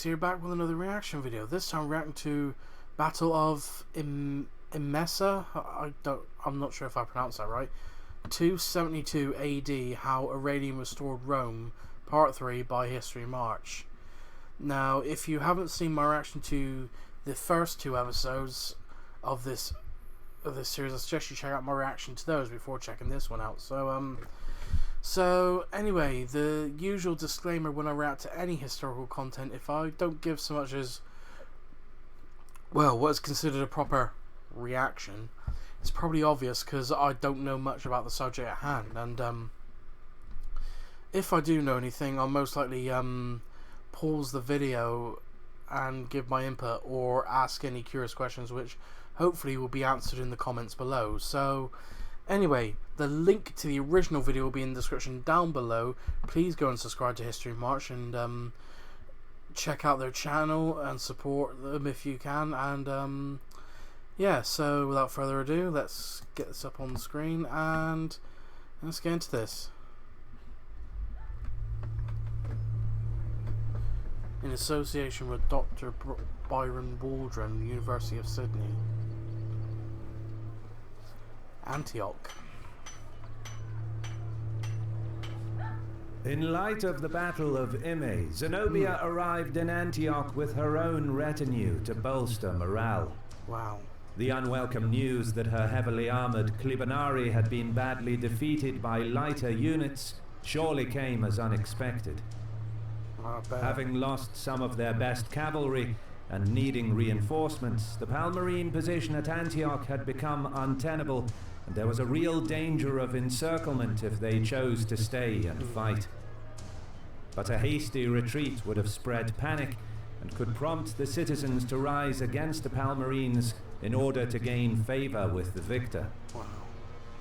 Here back with another reaction video. This time reacting to Battle of Emesa. I'm not sure if I pronounced that right. 272 AD, how Aurelian restored Rome, part 3 by History March. Now, if you haven't seen my reaction to the first 2 episodes of this series, I suggest you check out my reaction to those before checking this one out. So anyway, the usual disclaimer when I react to any historical content: if I don't give so much as, well, what is considered a proper reaction, it's probably obvious because I don't know much about the subject at hand, and if I do know anything, I'll most likely pause the video and give my input or ask any curious questions, which hopefully will be answered in the comments below. So anyway, the link to the original video will be in the description down below. Please go and subscribe to History March and check out their channel and support them if you can. And yeah, so without further ado, let's get this up on the screen and let's get into this. In association with Dr. Byron Waldron, University of Sydney. Antioch. In light of the Battle of Emesa, Zenobia arrived in Antioch with her own retinue to bolster morale. Wow. The unwelcome news that her heavily armored Clibonari had been badly defeated by lighter units surely came as unexpected. Having lost some of their best cavalry and needing reinforcements, the Palmyrene position at Antioch had become untenable, and there was a real danger of encirclement if they chose to stay and fight. But a hasty retreat would have spread panic and could prompt the citizens to rise against the Palmyrenes in order to gain favor with the victor. Wow.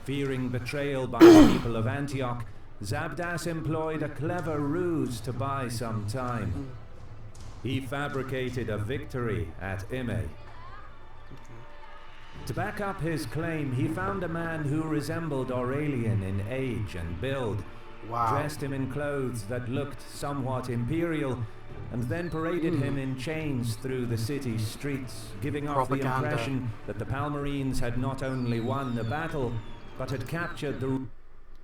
Fearing betrayal by the people of Antioch, Zabdas employed a clever ruse to buy some time. He fabricated a victory at Emesa. To back up his claim, he found a man who resembled Aurelian in age and build, dressed him in clothes that looked somewhat imperial, and then paraded him in chains through the city streets, giving off the impression that the Palmyrenes had not only won the battle, but had captured the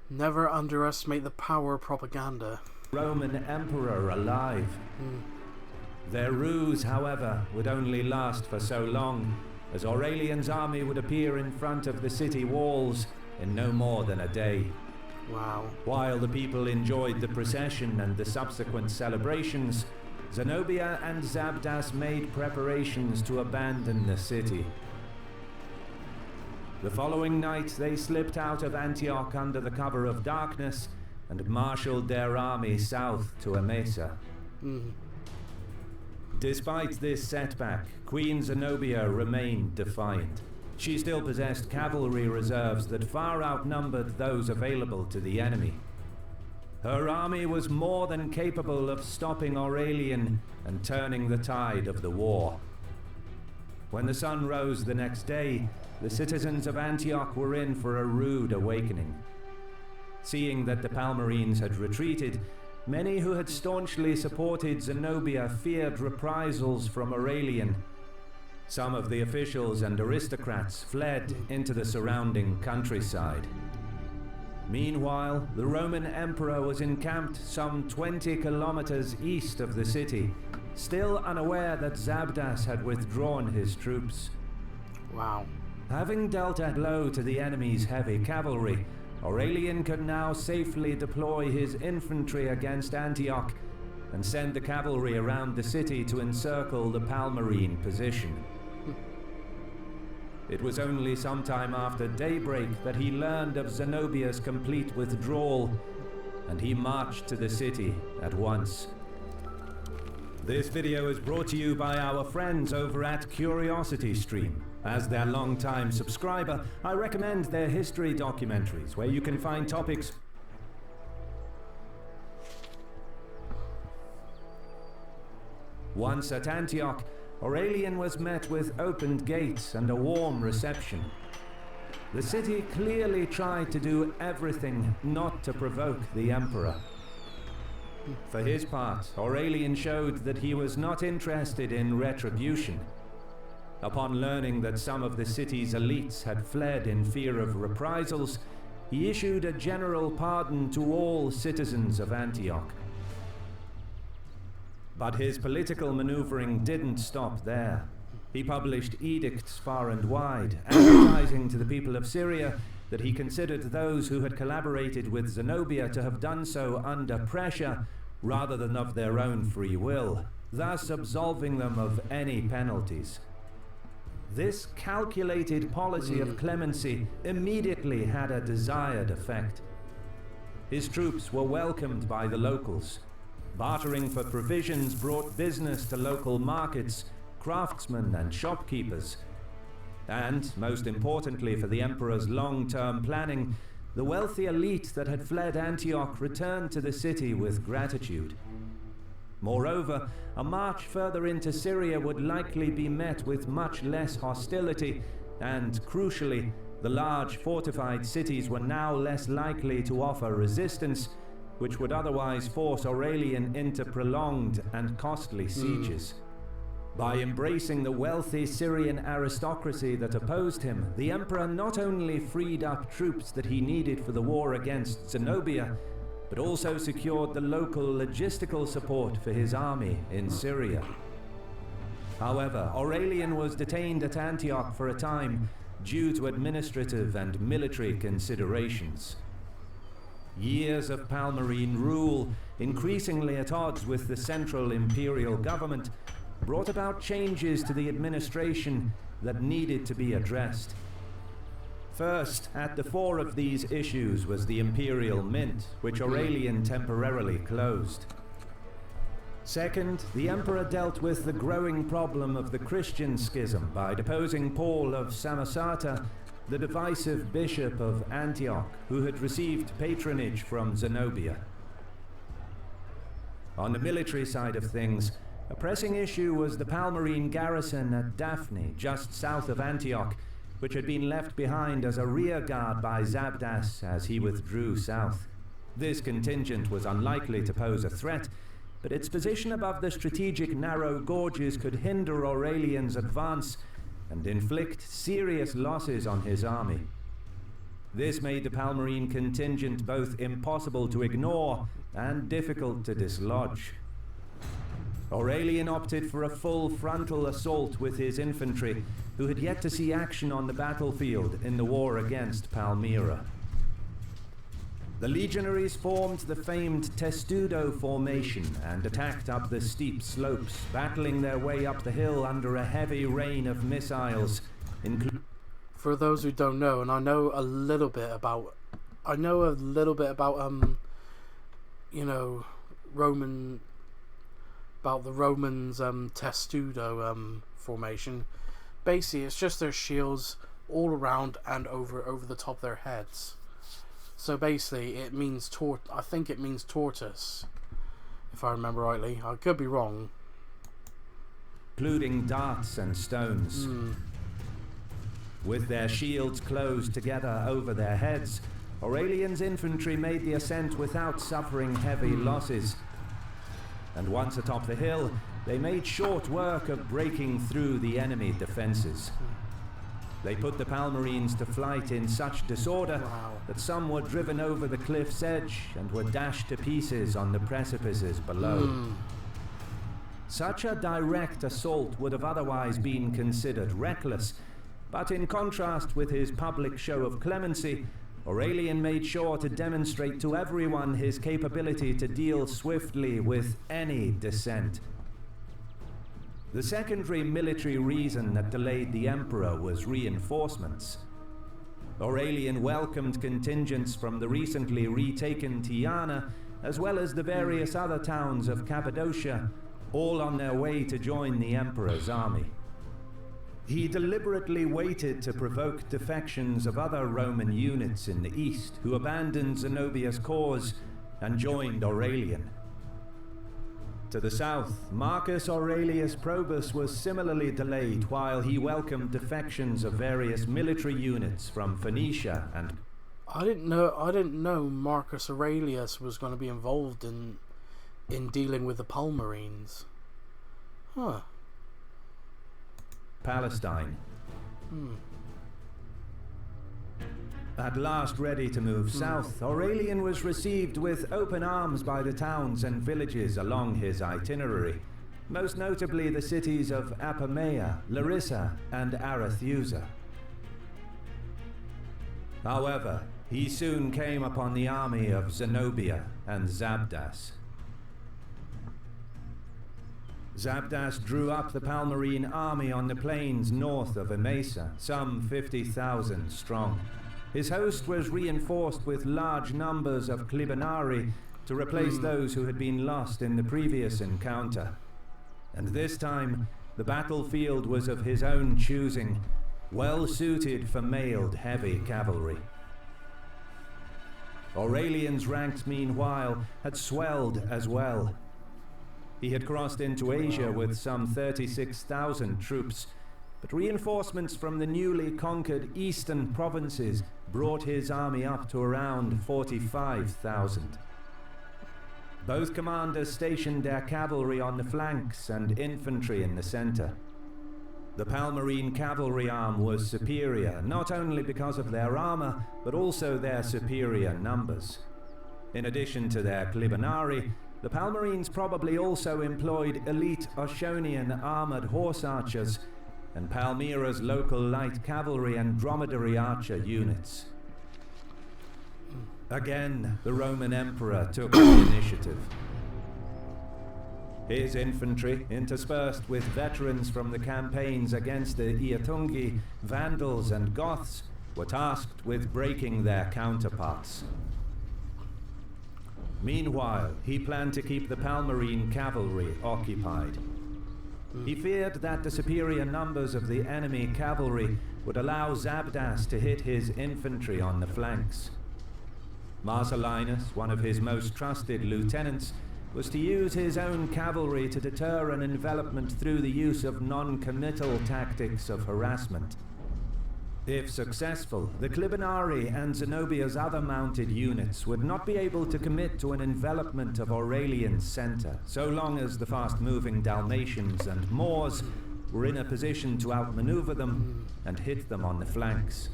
Never underestimate the power of propaganda. Roman emperor alive. Their ruse, however, would only last for so long, as Aurelian's army would appear in front of the city walls in no more than a day. Wow. While the people enjoyed the procession and the subsequent celebrations, Zenobia and Zabdas made preparations to abandon the city. The following night, they slipped out of Antioch under the cover of darkness and marshaled their army south to Emesa. Despite this setback, Queen Zenobia remained defiant. She still possessed cavalry reserves that far outnumbered those available to the enemy. Her army was more than capable of stopping Aurelian and turning the tide of the war. When the sun rose the next day, the citizens of Antioch were in for a rude awakening. Seeing that the Palmyrenes had retreated, many who had staunchly supported Zenobia feared reprisals from Aurelian. Some of the officials and aristocrats fled into the surrounding countryside. Meanwhile, the Roman emperor was encamped some 20 kilometers east of the city, still unaware that Zabdas had withdrawn his troops. Wow. Having dealt a blow to the enemy's heavy cavalry, Aurelian could now safely deploy his infantry against Antioch and send the cavalry around the city to encircle the Palmyrene position. It was only sometime after daybreak that he learned of Zenobia's complete withdrawal, and he marched to the city at once. This video is brought to you by our friends over at CuriosityStream. As their long-time subscriber, I recommend their history documentaries, where you can find topics Once at Antioch, Aurelian was met with opened gates and a warm reception. The city clearly tried to do everything not to provoke the emperor. For his part, Aurelian showed that he was not interested in retribution. Upon learning that some of the city's elites had fled in fear of reprisals, he issued a general pardon to all citizens of Antioch. But his political maneuvering didn't stop there. He published edicts far and wide, advertising to the people of Syria that he considered those who had collaborated with Zenobia to have done so under pressure rather than of their own free will, thus absolving them of any penalties. This calculated policy of clemency immediately had a desired effect. His troops were welcomed by the locals. Bartering for provisions brought business to local markets, craftsmen and shopkeepers. And, most importantly for the emperor's long-term planning, the wealthy elite that had fled Antioch returned to the city with gratitude. Moreover, a march further into Syria would likely be met with much less hostility, and, crucially, the large fortified cities were now less likely to offer resistance, which would otherwise force Aurelian into prolonged and costly sieges. By embracing the wealthy Syrian aristocracy that opposed him, the emperor not only freed up troops that he needed for the war against Zenobia, but also secured the local logistical support for his army in Syria. However, Aurelian was detained at Antioch for a time due to administrative and military considerations. Years of Palmyrene rule, increasingly at odds with the central imperial government, brought about changes to the administration that needed to be addressed. First, at the fore of these issues was the imperial mint, which Aurelian temporarily closed. Second, the emperor dealt with the growing problem of the Christian schism by deposing Paul of Samosata, the divisive bishop of Antioch, who had received patronage from Zenobia. On the military side of things, a pressing issue was the Palmyrene garrison at Daphne, just south of Antioch, which had been left behind as a rearguard by Zabdas as he withdrew south. This contingent was unlikely to pose a threat, but its position above the strategic narrow gorges could hinder Aurelian's advance and inflict serious losses on his army. This made the Palmyrene contingent both impossible to ignore and difficult to dislodge. Aurelian opted for a full frontal assault with his infantry, who had yet to see action on the battlefield in the war against Palmyra. The legionaries formed the famed Testudo formation and attacked up the steep slopes, battling their way up the hill under a heavy rain of missiles. For those who don't know, and I know a little bit about about the Romans' Testudo formation. Basically, it's just their shields all around and over the top of their heads. So basically, it means I think it means tortoise, if I remember rightly. I could be wrong. Including darts and stones. With their shields closed together over their heads, Aurelian's infantry made the ascent without suffering heavy losses. And once atop the hill, they made short work of breaking through the enemy defenses. They put the Palmyrenes to flight in such disorder that some were driven over the cliff's edge and were dashed to pieces on the precipices below. Such a direct assault would have otherwise been considered reckless, but in contrast with his public show of clemency, Aurelian made sure to demonstrate to everyone his capability to deal swiftly with any dissent. The secondary military reason that delayed the emperor was reinforcements. Aurelian welcomed contingents from the recently retaken Tyana, as well as the various other towns of Cappadocia, all on their way to join the emperor's army. He deliberately waited to provoke defections of other Roman units in the east who abandoned Zenobia's cause and joined Aurelian. To the south, Marcus Aurelius Probus was similarly delayed while he welcomed defections of various military units from Phoenicia and... I didn't know Marcus Aurelius was going to be involved in dealing with the Palmyrines. Huh. Palestine. At last ready to move south, Aurelian was received with open arms by the towns and villages along his itinerary, most notably the cities of Apamea, Larissa, and Arethusa. However, he soon came upon the army of Zenobia and Zabdas. Zabdas drew up the Palmyrene army on the plains north of Emesa, some 50,000 strong. His host was reinforced with large numbers of Clibanarii to replace those who had been lost in the previous encounter. And this time, the battlefield was of his own choosing, well suited for mailed heavy cavalry. Aurelian's ranks, meanwhile, had swelled as well. He had crossed into Asia with some 36,000 troops, but reinforcements from the newly conquered eastern provinces brought his army up to around 45,000. Both commanders stationed their cavalry on the flanks and infantry in the center. The Palmyrene cavalry arm was superior, not only because of their armor, but also their superior numbers. In addition to their Clibanarii, the Palmyrenes probably also employed elite Oshonian armored horse archers and Palmyra's local light cavalry and dromedary archer units. Again, the Roman emperor took the initiative. His infantry, interspersed with veterans from the campaigns against the Iatungi, Vandals, and Goths, were tasked with breaking their counterparts. Meanwhile, he planned to keep the Palmyrene cavalry occupied. He feared that the superior numbers of the enemy cavalry would allow Zabdas to hit his infantry on the flanks. Marcellinus, one of his most trusted lieutenants, was to use his own cavalry to deter an envelopment through the use of non-committal tactics of harassment. If successful, the Clibanarii and Zenobia's other mounted units would not be able to commit to an envelopment of Aurelian's center, so long as the fast-moving Dalmatians and Moors were in a position to outmaneuver them and hit them on the flanks.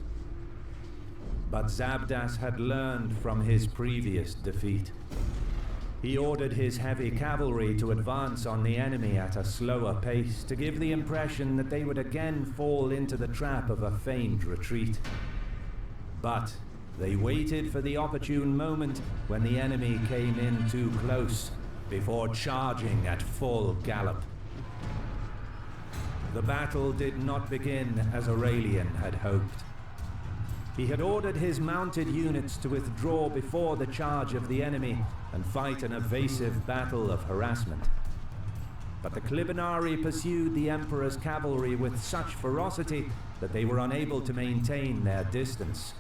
But Zabdas had learned from his previous defeat. He ordered his heavy cavalry to advance on the enemy at a slower pace to give the impression that they would again fall into the trap of a feigned retreat. But they waited for the opportune moment when the enemy came in too close before charging at full gallop. The battle did not begin as Aurelian had hoped. He had ordered his mounted units to withdraw before the charge of the enemy and fight an evasive battle of harassment. But the Clibanarii pursued the Emperor's cavalry with such ferocity that they were unable to maintain their distance.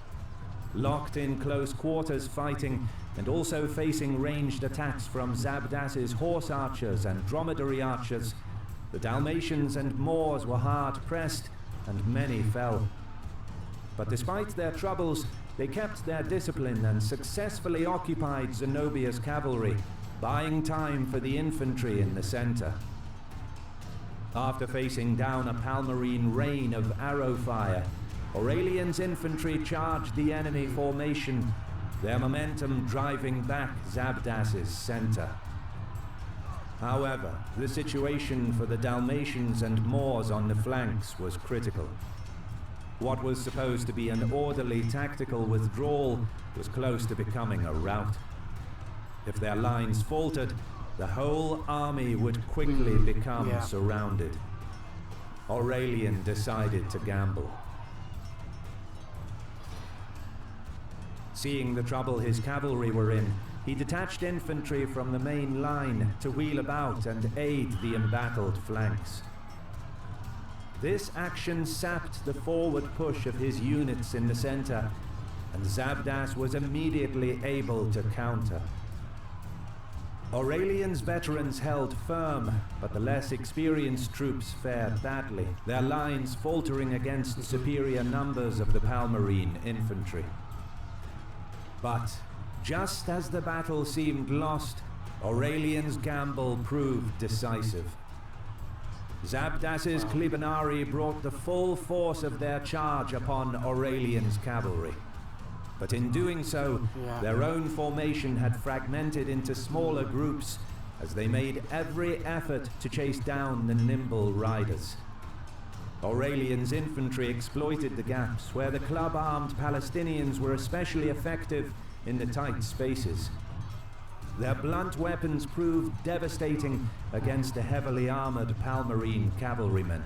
Locked in close quarters fighting, and also facing ranged attacks from Zabdas's horse archers and dromedary archers, the Dalmatians and Moors were hard pressed, and many fell. But despite their troubles, they kept their discipline and successfully occupied Zenobia's cavalry, buying time for the infantry in the center. After facing down a Palmyrene rain of arrow fire, Aurelian's infantry charged the enemy formation, their momentum driving back Zabdas's center. However, the situation for the Dalmatians and Moors on the flanks was critical. What was supposed to be an orderly tactical withdrawal was close to becoming a rout. If their lines faltered, the whole army would quickly become surrounded. Aurelian decided to gamble. Seeing the trouble his cavalry were in, he detached infantry from the main line to wheel about and aid the embattled flanks. This action sapped the forward push of his units in the center, and Zabdas was immediately able to counter. Aurelian's veterans held firm, but the less experienced troops fared badly, their lines faltering against superior numbers of the Palmyrene infantry. But just as the battle seemed lost, Aurelian's gamble proved decisive. Zabdas's Clibanarii brought the full force of their charge upon Aurelian's cavalry. But in doing so, their own formation had fragmented into smaller groups as they made every effort to chase down the nimble riders. Aurelian's infantry exploited the gaps where the club-armed Palestinians were especially effective in the tight spaces. Their blunt weapons proved devastating against the heavily armored Palmyrene cavalrymen.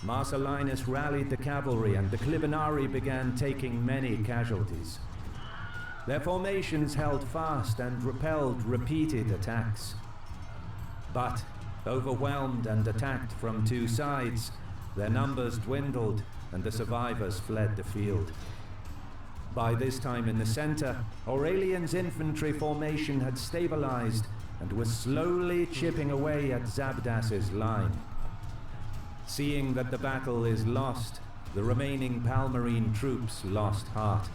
Marcellinus rallied the cavalry and the Clibanarii began taking many casualties. Their formations held fast and repelled repeated attacks. But, overwhelmed and attacked from two sides, their numbers dwindled and the survivors fled the field. By this time in the center, Aurelian's infantry formation had stabilized and was slowly chipping away at Zabdas's line. Seeing that the battle is lost, the remaining Palmyrene troops lost heart.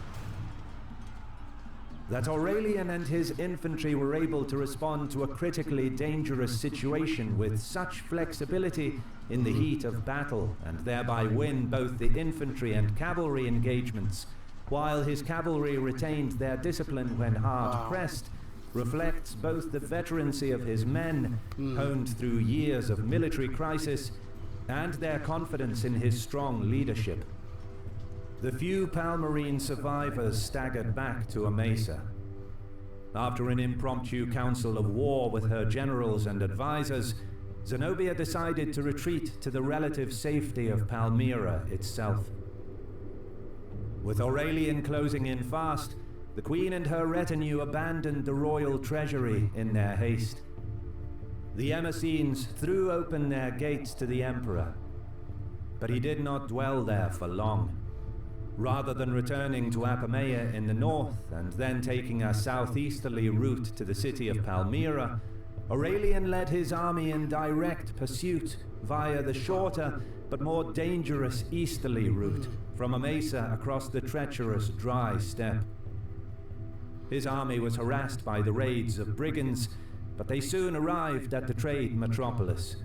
That Aurelian and his infantry were able to respond to a critically dangerous situation with such flexibility in the heat of battle and thereby win both the infantry and cavalry engagements, while his cavalry retained their discipline when hard pressed, reflects both the veterancy of his men, honed through years of military crisis, and their confidence in his strong leadership. The few Palmyrene survivors staggered back to Emesa. After an impromptu council of war with her generals and advisors, Zenobia decided to retreat to the relative safety of Palmyra itself. With Aurelian closing in fast, the queen and her retinue abandoned the royal treasury in their haste. The Emesines threw open their gates to the emperor, but he did not dwell there for long. Rather than returning to Apamea in the north and then taking a southeasterly route to the city of Palmyra, Aurelian led his army in direct pursuit via the shorter but more dangerous easterly route from Emesa across the treacherous dry steppe. His army was harassed by the raids of brigands, but they soon arrived at the trade metropolis.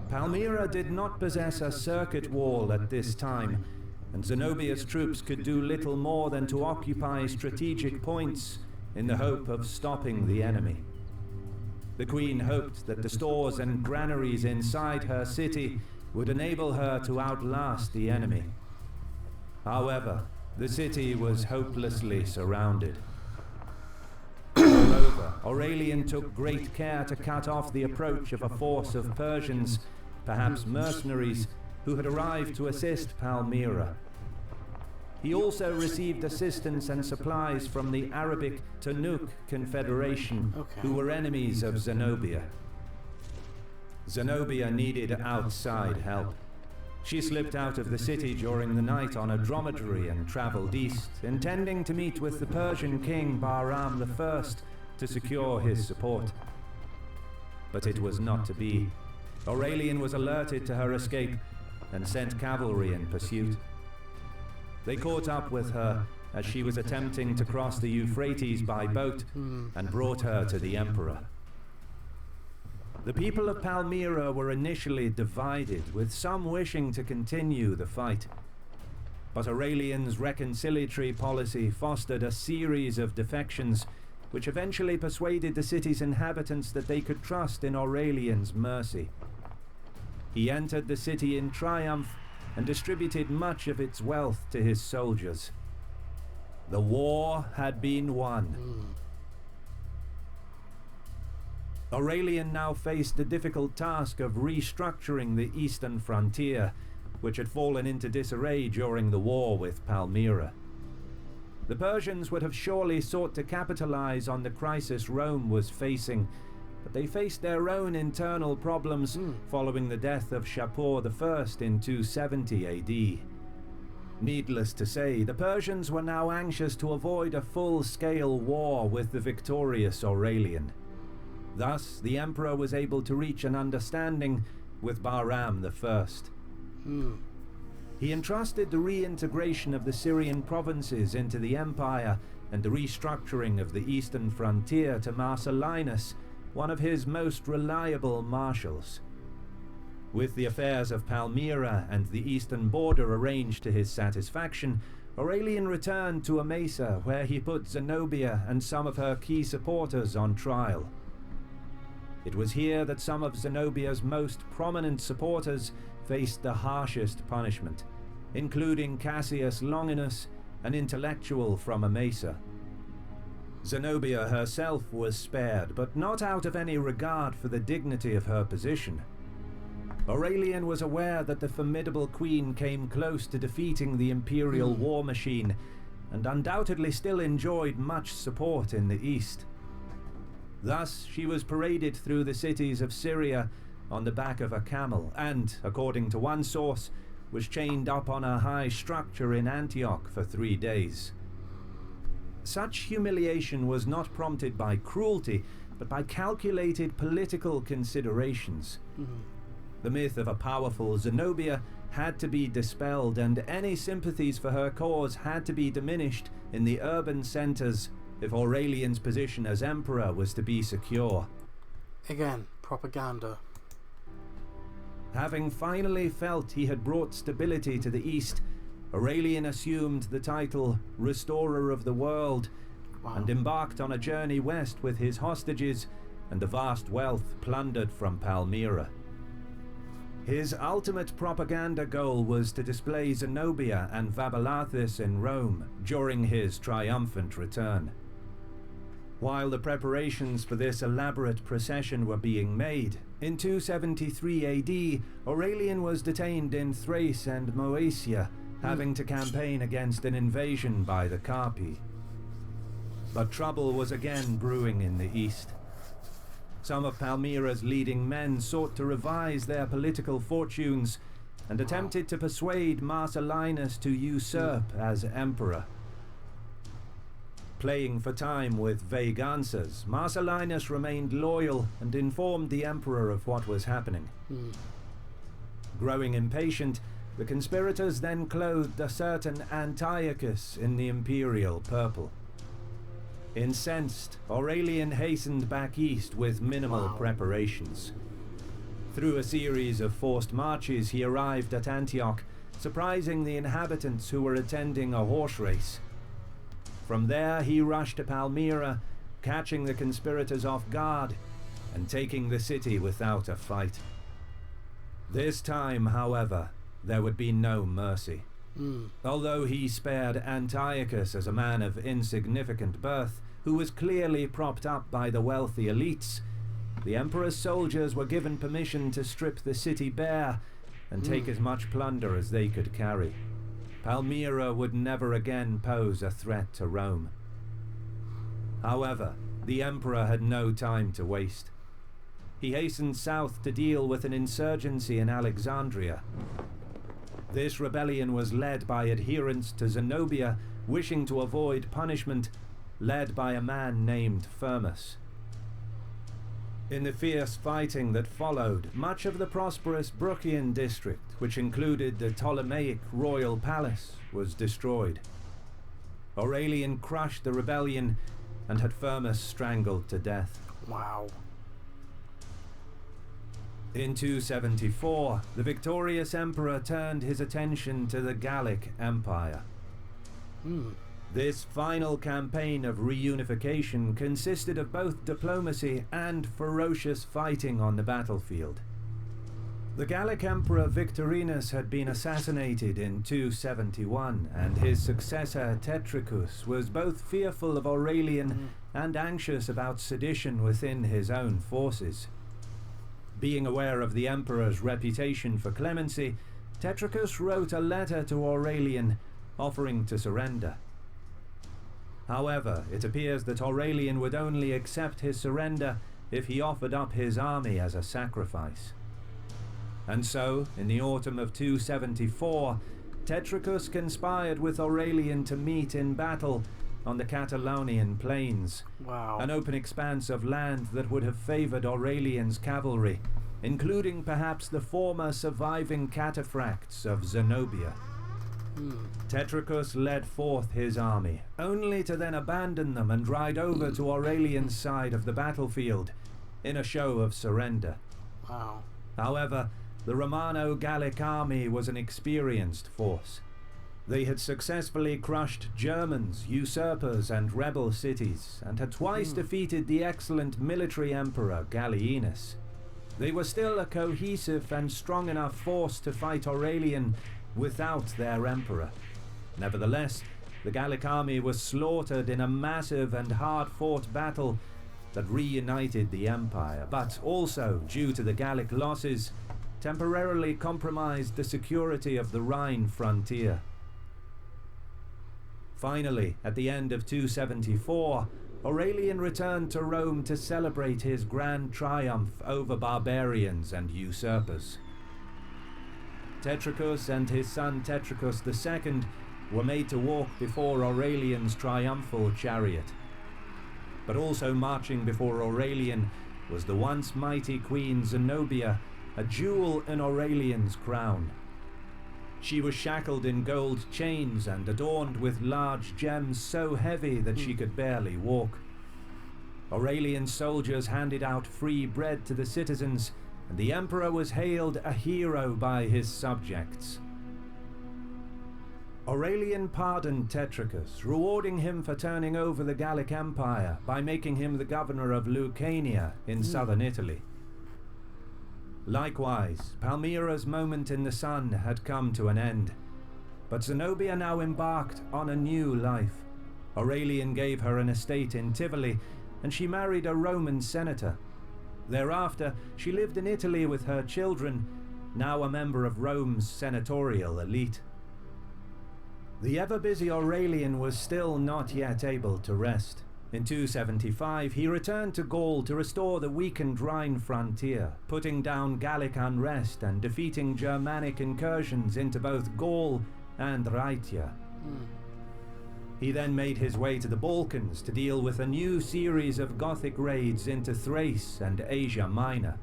Palmyra did not possess a circuit wall at this time, and Zenobia's troops could do little more than to occupy strategic points in the hope of stopping the enemy. The queen hoped that the stores and granaries inside her city would enable her to outlast the enemy. However, the city was hopelessly surrounded. Moreover, Aurelian took great care to cut off the approach of a force of Persians, perhaps mercenaries, who had arrived to assist Palmyra. He also received assistance and supplies from the Arabic Tanuk Confederation, who were enemies of Zenobia. Zenobia needed outside help. She slipped out of the city during the night on a dromedary and traveled east, intending to meet with the Persian king Bahram I to secure his support. But it was not to be. Aurelian was alerted to her escape and sent cavalry in pursuit. They caught up with her as she was attempting to cross the Euphrates by boat and brought her to the emperor. The people of Palmyra were initially divided, with some wishing to continue the fight. But Aurelian's reconciliatory policy fostered a series of defections, which eventually persuaded the city's inhabitants that they could trust in Aurelian's mercy. He entered the city in triumph and distributed much of its wealth to his soldiers. The war had been won. Aurelian now faced the difficult task of restructuring the eastern frontier, which had fallen into disarray during the war with Palmyra. The Persians would have surely sought to capitalize on the crisis Rome was facing, but they faced their own internal problems following the death of Shapur I in 270 AD. Needless to say, the Persians were now anxious to avoid a full-scale war with the victorious Aurelian. Thus, the emperor was able to reach an understanding with Bahram I. He entrusted the reintegration of the Syrian provinces into the empire and the restructuring of the eastern frontier to Marcellinus, one of his most reliable marshals. With the affairs of Palmyra and the eastern border arranged to his satisfaction, Aurelian returned to Emesa, where he put Zenobia and some of her key supporters on trial. It was here that some of Zenobia's most prominent supporters faced the harshest punishment, including Cassius Longinus, an intellectual from Emesa. Zenobia herself was spared, but not out of any regard for the dignity of her position. Aurelian was aware that the formidable queen came close to defeating the imperial war machine, and undoubtedly still enjoyed much support in the east. Thus, she was paraded through the cities of Syria on the back of a camel, and, according to one source, was chained up on a high structure in Antioch for 3 days. Such humiliation was not prompted by cruelty, but by calculated political considerations. The myth of a powerful Zenobia had to be dispelled, and any sympathies for her cause had to be diminished in the urban centers if Aurelian's position as emperor was to be secure. Again, propaganda. Having finally felt he had brought stability to the east, Aurelian assumed the title Restorer of the World, and embarked on a journey west with his hostages and the vast wealth plundered from Palmyra. His ultimate propaganda goal was to display Zenobia and Vaballathus in Rome during his triumphant return. While the preparations for this elaborate procession were being made, in 273 AD, Aurelian was detained in Thrace and Moesia, having to campaign against an invasion by the Carpi. But trouble was again brewing in the east. Some of Palmyra's leading men sought to revise their political fortunes and attempted to persuade Marcellinus to usurp as emperor. Playing for time with vague answers, Marcellinus remained loyal and informed the emperor of what was happening. Growing impatient, the conspirators then clothed a certain Antiochus in the imperial purple. Incensed, Aurelian hastened back east with minimal preparations. Through a series of forced marches, he arrived at Antioch, surprising the inhabitants who were attending a horse race. From there, he rushed to Palmyra, catching the conspirators off guard and taking the city without a fight. This time, however, there would be no mercy. Although he spared Antiochus as a man of insignificant birth, who was clearly propped up by the wealthy elites, the emperor's soldiers were given permission to strip the city bare and take as much plunder as they could carry. Palmyra would never again pose a threat to Rome. However, the emperor had no time to waste. He hastened south to deal with an insurgency in Alexandria. This rebellion was led by adherents to Zenobia, wishing to avoid punishment, led by a man named Firmus. In the fierce fighting that followed, much of the prosperous Bruchian district, which included the Ptolemaic royal palace, was destroyed. Aurelian crushed the rebellion and had Firmus strangled to death. Wow. In 274, the victorious emperor turned his attention to the Gallic Empire. This final campaign of reunification consisted of both diplomacy and ferocious fighting on the battlefield. The Gallic Emperor Victorinus had been assassinated in 271, and his successor Tetricus was both fearful of Aurelian and anxious about sedition within his own forces. Being aware of the emperor's reputation for clemency, Tetricus wrote a letter to Aurelian offering to surrender. However, it appears that Aurelian would only accept his surrender if he offered up his army as a sacrifice. And so, in the autumn of 274, Tetricus conspired with Aurelian to meet in battle on the Catalonian plains, Wow. an open expanse of land that would have favoured Aurelian's cavalry, including perhaps the former surviving cataphracts of Zenobia. Tetricus led forth his army, only to then abandon them and ride over to Aurelian's side of the battlefield in a show of surrender. Wow. However, the Romano-Gallic army was an experienced force. They had successfully crushed Germans, usurpers, and rebel cities, and had twice defeated the excellent military emperor Gallienus. They were still a cohesive and strong enough force to fight Aurelian without their emperor. Nevertheless, the Gallic army was slaughtered in a massive and hard-fought battle that reunited the empire, but also, due to the Gallic losses, temporarily compromised the security of the Rhine frontier. Finally, at the end of 274, Aurelian returned to Rome to celebrate his grand triumph over barbarians and usurpers. Tetricus and his son Tetricus II were made to walk before Aurelian's triumphal chariot. But also marching before Aurelian was the once mighty Queen Zenobia, a jewel in Aurelian's crown. She was shackled in gold chains and adorned with large gems so heavy that she could barely walk. Aurelian's soldiers handed out free bread to the citizens, and the emperor was hailed a hero by his subjects. Aurelian pardoned Tetricus, rewarding him for turning over the Gallic Empire by making him the governor of Lucania in southern Italy. Likewise, Palmyra's moment in the sun had come to an end, but Zenobia now embarked on a new life. Aurelian gave her an estate in Tivoli, and she married a Roman senator. Thereafter, she lived in Italy with her children, now a member of Rome's senatorial elite. The ever-busy Aurelian was still not yet able to rest. In 275, he returned to Gaul to restore the weakened Rhine frontier, putting down Gallic unrest and defeating Germanic incursions into both Gaul and Raetia. He then made his way to the Balkans to deal with a new series of Gothic raids into Thrace and Asia Minor.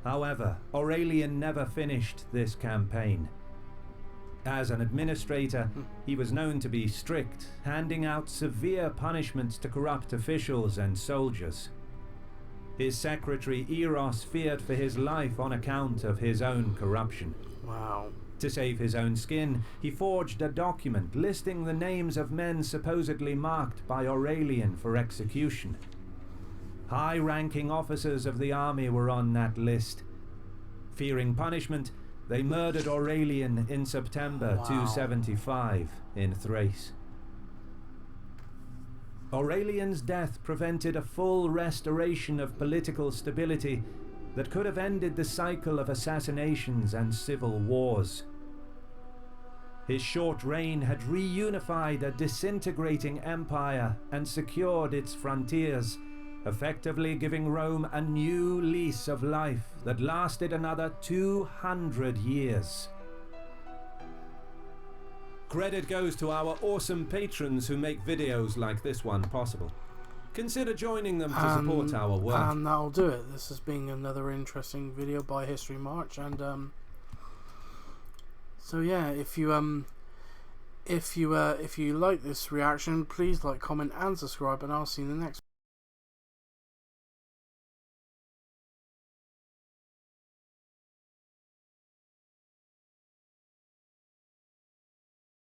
However, Aurelian never finished this campaign. As an administrator, he was known to be strict, handing out severe punishments to corrupt officials and soldiers. His secretary Eros feared for his life on account of his own corruption. Wow. To save his own skin, he forged a document listing the names of men supposedly marked by Aurelian for execution. High-ranking officers of the army were on that list. Fearing punishment, they murdered Aurelian in September 275 in Thrace. Aurelian's death prevented a full restoration of political stability that could have ended the cycle of assassinations and civil wars. His short reign had reunified a disintegrating empire and secured its frontiers, effectively giving Rome a new lease of life that lasted another 200 years. Credit goes to our awesome patrons who make videos like this one possible. Consider joining them to support our work. And that'll do it. This has been another interesting video by History March, and so yeah, if you like this reaction, please like, comment, and subscribe, and I'll see you in the next.